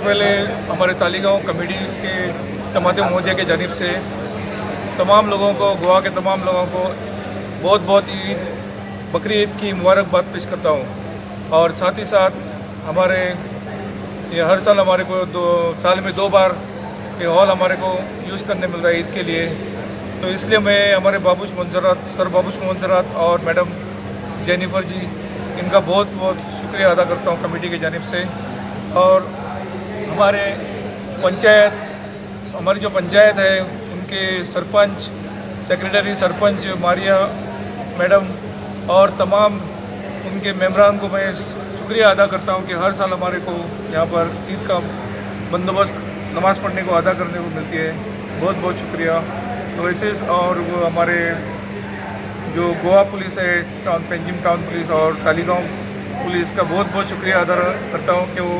पहले हमारे तालीगांव कमेटी के जमात महोदय के जानिब से तमाम लोगों को, गोवा के तमाम लोगों को बहुत बहुत बकरी ईद की मुबारकबाद पेश करता हूँ। और साथ ही साथ हमारे ये हर साल हमारे को साल में 2 बार ये हॉल हमारे को यूज़ करने मिल रहा है ईद के लिए। तो इसलिए मैं हमारे बाबूश मंजरात, सर बाबूश मंजरात और मैडम जेनिफर जी, इनका बहुत बहुत शुक्रिया अदा करता हूँ कमेटी की जानिब से। और हमारे पंचायत, हमारी जो पंचायत है उनके सरपंच, सेक्रेटरी सरपंच मारिया मैडम और तमाम उनके मेम्बरान को मैं शुक्रिया अदा करता हूँ कि हर साल हमारे को यहाँ पर ईद का बंदोबस्त नमाज़ पढ़ने को अदा करने को मिलती है। बहुत बहुत शुक्रिया। तो ऐसे और वो हमारे जो गोवा पुलिस है, पेंजिम टाउन पुलिस और तालीगांव पुलिस का बहुत बहुत शुक्रिया अदा करता हूँ कि वो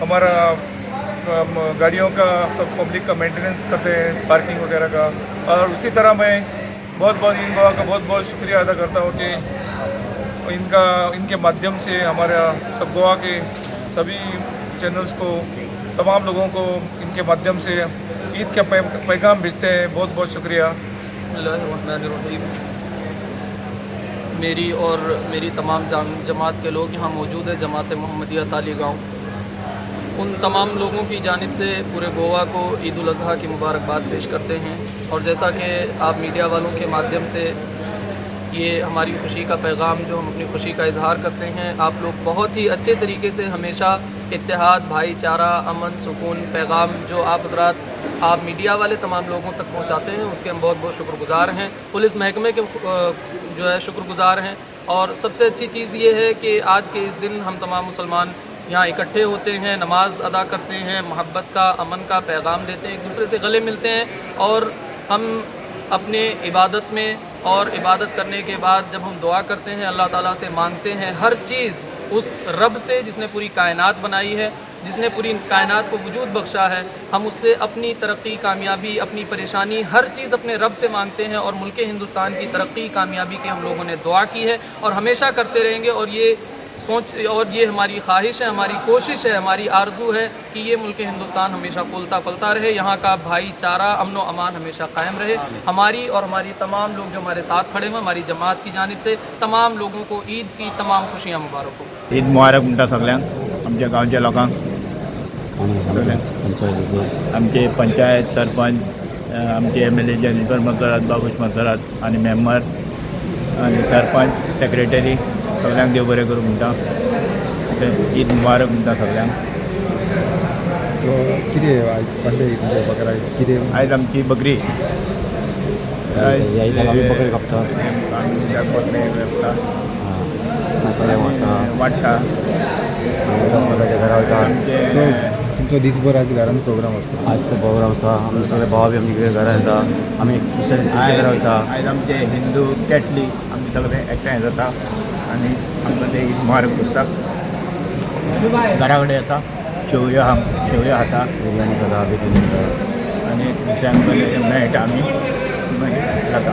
हमारा गाड़ियों का, सब पब्लिक का मेंटेनेंस करते हैं, पार्किंग वगैरह का। और उसी तरह मैं बहुत बहुत इन गोवा का बहुत बहुत शुक्रिया अदा करता हूँ कि इनके माध्यम से हमारा सब गोवा के सभी चैनल्स को, तमाम लोगों को इनके माध्यम से ईद का पैगाम भेजते हैं। बहुत बहुत शुक्रिया। बिस्मिल्लाहिर्रहमानिर्रहीम। मेरी और मेरी तमाम जमात के लोग यहाँ मौजूद है, जमात मोहम्मदिया तालीगांव, उन तमाम लोगों की जानिब से पूरे गोवा को ईद उल अज़हा की मुबारकबाद पेश करते हैं। और जैसा कि आप मीडिया वालों के माध्यम से ये हमारी खुशी का पैगाम, जो हम अपनी खुशी का इजहार करते हैं, आप लोग बहुत ही अच्छे तरीके से हमेशा इत्तेहाद, भाईचारा, अमन, सुकून पैगाम जो आप हज़रात, आप मीडिया वाले तमाम लोगों तक पहुंचाते हैं, उसके हम बहुत बहुत शुक्रगुज़ार हैं। पुलिस महकमे के जो है शुक्रगुज़ार हैं। और सबसे अच्छी चीज़ ये है कि आज के इस दिन हम तमाम मुसलमान यहाँ इकट्ठे होते हैं, नमाज अदा करते हैं, मोहब्बत का, अमन का पैगाम देते हैं, एक दूसरे से गले मिलते हैं। और हम अपने इबादत में और इबादत करने के बाद जब हम दुआ करते हैं, अल्लाह ताला से मांगते हैं हर चीज़ उस रब से जिसने पूरी कायनात बनाई है, जिसने पूरी कायनात को वजूद बख्शा है। हम उससे अपनी तरक्की, कामयाबी, अपनी परेशानी, हर चीज़ अपने रब से मांगते हैं। और मुल्क हिंदुस्तान की तरक्की, कामयाबी की हम लोगों ने दुआ की है और हमेशा करते रहेंगे। और ये सोच और ये हमारी ख्वाहिश है, हमारी कोशिश है, हमारी आरजू है कि ये मुल्क हिंदुस्तान हमेशा फूलता फलता रहे, यहाँ का भाईचारा, अमन व अमान हमेशा कायम रहे। हमारी और हमारी तमाम लोग जो हमारे साथ खड़े हैं, हमारी जमात की जानिब से तमाम लोगों को ईद की तमाम खुशियाँ मुबारक हो। ईद मुबारक म्हणटा सगळ्यांक, आमच्या गांवच्या लोकांक, आमचे पंचायत, सरपंच, आमचे MLA जेनिफर मंजरात, बाबूश मंजरात आणि मेंबर आणि सरपंच, सेक्रेटरी सगळ्यांक देव बरें करूं म्हणटा। ईद मुबारक म्हणटा सगळ्यांक। कितें आयज कसले म्हणजे बकरा ईद कितें? आयज आमची बकरी ह्या ईदाक आमी बकरी कापता, बकरी मसाले वाडटा, घरा वयता। सो तुमचो दिसभर आज घरान प्रोग्राम आसता? आजचो प्रोग्राम आसा, आमी सगळे भाव बी आमचे घरा येता, आमी घरा वयता। आयज आमचे हिंदू, कॅथलीक आमी सगळे एकठांय जाता आनी आमकां ते ईद मुबारक करता। घरा कडेन येता, शेवयो खाता, बिरयानी खाता, बिरयानी खाता आनी दुसऱ्यांक मेळटा आमी मागीर खाता।